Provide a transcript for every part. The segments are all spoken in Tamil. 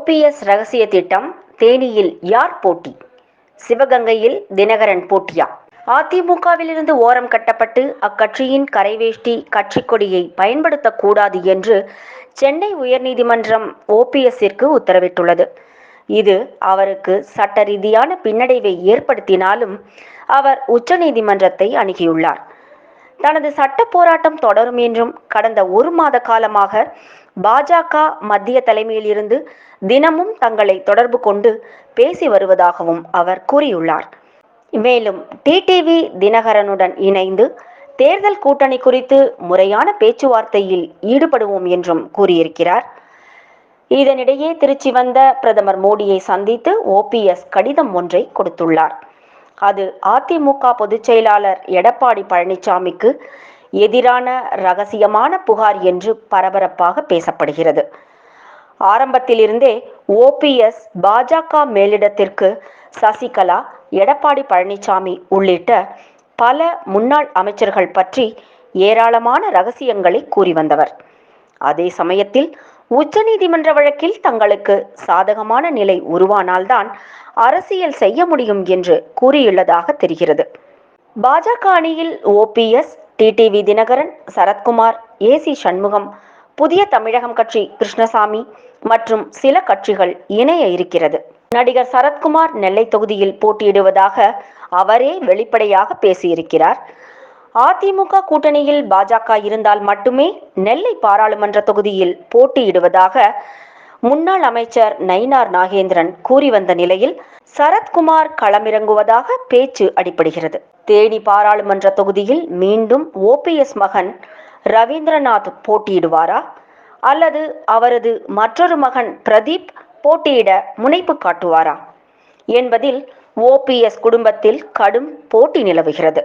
ஓபிஎஸ் ரகசிய திட்டம். தேனியில் யார் போட்டி? சிவகங்கையில் தினகரன் போட்டியா? அதிமுகவிலிருந்து ஓரம் கட்டப்பட்டு அக்கட்சியின் கரைவேஷ்டி கட்சிக் கொடியை பயன்படுத்தக்கூடாது என்று சென்னை உயர்நீதிமன்றம் ஓபிஎஸ்ஸிற்கு உத்தரவிட்டுள்ளது. இது அவருக்கு சட்ட ரீதியான பின்னடைவை ஏற்படுத்தினாலும் அவர் உச்சநீதிமன்றத்தை அணுகியுள்ளார். தனது சட்ட போராட்டம் தொடரும் என்றும் கடந்த ஒரு மாத காலமாக பாஜக மத்திய தலைமையில் இருந்து தினமும் தங்களை தொடர்பு கொண்டு பேசி வருவதாகவும் அவர் கூறியுள்ளார். மேலும் டிடிவி தினகரனுடன் இணைந்து தேர்தல் கூட்டணி குறித்து முறையான பேச்சுவார்த்தையில் ஈடுபடுவோம் என்றும் கூறியிருக்கிறார். இதனிடையே திருச்சி வந்த பிரதமர் மோடியை சந்தித்து ஓபிஎஸ் கடிதம் ஒன்றை கொடுத்துள்ளார். அது அதிமுக பொதுச் செயலாளர் எடப்பாடி பழனிசாமிக்கு எதிரான ரகசியமான புகார் என்று பரபரப்பாக பேசப்படுகிறது. ஆரம்பத்திலிருந்தே ஓபிஎஸ் பாஜக மேலிடத்திற்கு சசிகலா, எடப்பாடி பழனிசாமி உள்ளிட்ட பல முன்னாள் அமைச்சர்கள் பற்றி ஏராளமான ரகசியங்களை கூறி வந்தவர். அதே சமயத்தில் உச்சநீதிமன்ற வழக்கில் தங்களுக்கு சாதகமான நிலை உருவானால்தான் அரசியல் செய்ய முடியும் என்று கூறியுள்ளதாக தெரிகிறது. பாஜக அணியில் OPS, TTV Dhinakaran, Sarathkumar, AC Shanmugam, Puthiya Tamilagam கட்சி கிருஷ்ணசாமி மற்றும் சில கட்சிகள் இணைய இருக்கிறது. நடிகர் சரத்குமார் நெல்லை தொகுதியில் போட்டியிடுவதாக அவரே வெளிப்படையாக பேசியிருக்கிறார். அதிமுக கூட்டணியில் பாஜக இருந்தால் மட்டுமே நெல்லை பாராளுமன்ற தொகுதியில் போட்டியிடுவதாக முன்னாள் அமைச்சர் நயினார் நாகேந்திரன் கூறி வந்த நிலையில் சரத்குமார் களமிறங்குவதாக பேச்சு அடிபடுகிறது. தேனி பாராளுமன்ற தொகுதியில் மீண்டும் ஓபிஎஸ் மகன் ரவீந்திரநாத் போட்டியிடுவாரா அல்லது அவரது மற்றொரு மகன் பிரதீப் போட்டியிட முனைப்பு காட்டுவாரா என்பதில் ஓபிஎஸ் குடும்பத்தில் கடும் போட்டி நிலவுகிறது.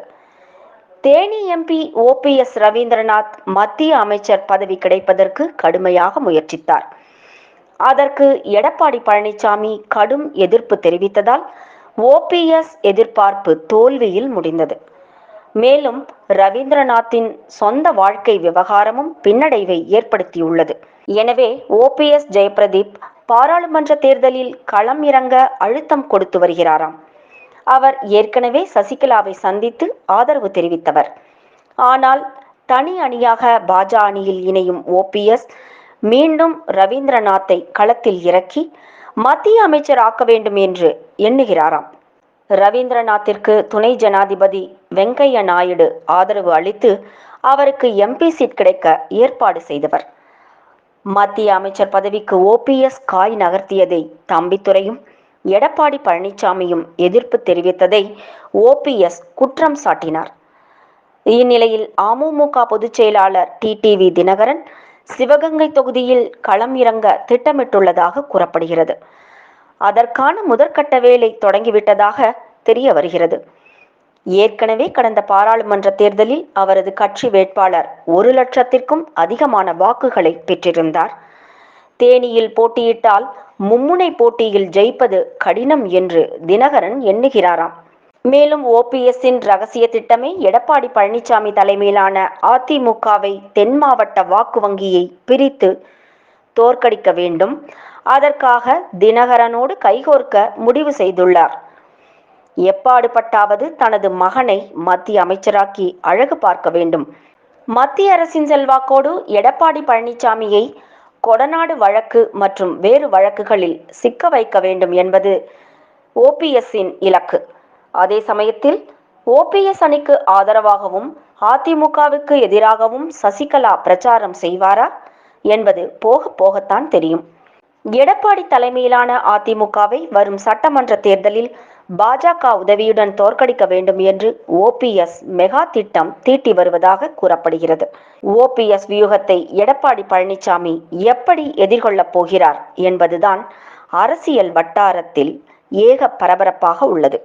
தேனி எம்பி ஓபிஎஸ் ரவீந்திரநாத் மத்திய அமைச்சர் பதவி கிடைப்பதற்கு கடுமையாக முயற்சித்தார். அதற்கு எடப்பாடி பழனிசாமி கடும் எதிர்ப்பு தெரிவித்ததால் ஓபிஎஸ் எதிர்பார்ப்பு தோல்வியில் முடிந்தது. மேலும் ரவீந்திரநாத்தின் சொந்த வாழ்க்கை விவகாரமும் பின்னடைவை ஏற்படுத்தியுள்ளது. எனவே ஓபிஎஸ் ஜெயபிரதீப் பாராளுமன்ற தேர்தலில் களம் இறங்க அழுத்தம் கொடுத்து வருகிறாராம். அவர் ஏற்கனவே சசிகலாவை சந்தித்து ஆதரவு தெரிவித்தவர். ஆனால் தனி அணியாக பாஜ அணியில் இணையும் ஓபிஎஸ் மீண்டும் ரவீந்திரநாத்தை களத்தில் இறக்கி மத்திய அமைச்சர் ஆக்க வேண்டும் என்று எண்ணுகிறாராம். ரவீந்திரநாத்திற்கு துணை ஜனாதிபதி வெங்கையா நாயுடு ஆதரவு அளித்து அவருக்கு எம்பி சீட் கிடைக்க ஏற்பாடு செய்தவர். மத்திய அமைச்சர் பதவிக்கு ஓபிஎஸ் காய் நகர்த்தியதை தம்பித்துரையும் எடப்பாடி பழனிசாமியும் எதிர்ப்பு தெரிவித்ததை ஓபிஎஸ் குற்றம் சாட்டினார். இந்நிலையில் அமமுக பொதுச் செயலாளர் டிடிவி தினகரன் சிவகங்கை தொகுதியில் களம் இறங்க திட்டமிட்டுள்ளதாக கூறப்படுகிறது. அதற்கான முதற்கட்ட வேலை தொடங்கிவிட்டதாக தெரிய வருகிறது. ஏற்கனவே கடந்த பாராளுமன்ற தேர்தலில் அவரது கட்சி வேட்பாளர் 1,00,000க்கும் அதிகமான வாக்குகளை பெற்றிருந்தார். தேனியில் போட்டியிட்டால் மும்முனை போட்டியில் ஜெயிப்பது கடினம் என்று தினகரன் எண்ணுகிறாராம். மேலும் ஓபிஎஸ்ஸின் ரகசிய திட்டமே எடப்பாடி பழனிசாமி தலைமையிலான அதிமுகவை தென் மாவட்ட வாக்கு வங்கியை பிரித்து தோற்கடிக்க வேண்டும். அதற்காக தினகரனோடு கைகோர்க்க முடிவு செய்துள்ளார். எப்பாடுபட்டாவது தனது மகனை மத்திய அமைச்சராக்கி அழகு பார்க்க வேண்டும். மத்திய அரசின் செல்வாக்கோடு எடப்பாடி பழனிசாமியை கொடநாடு வழக்கு மற்றும் வேறு வழக்குகளில் சிக்க வைக்க வேண்டும் என்பது ஓபிஎஸ்ஸின் இலக்கு. அதே சமயத்தில் ஓபிஎஸ் அணிக்கு ஆதரவாகவும் அதிமுகவுக்கு எதிராகவும் சசிகலா பிரச்சாரம் செய்வாரா என்பது போக போகத்தான் தெரியும். எடப்பாடி தலைமையிலான அதிமுகவை வரும் சட்டமன்ற தேர்தலில் பாஜக உதவியுடன் தோற்கடிக்க வேண்டும் என்று ஓபிஎஸ் மெகா திட்டம் தீட்டி வருவதாக கூறப்படுகிறது. ஓபிஎஸ் வியூகத்தை எடப்பாடி பழனிசாமி எப்படி எதிர்கொள்ளப் போகிறார் என்பதுதான் அரசியல் வட்டாரத்தில் ஏக பரபரப்பாக உள்ளது.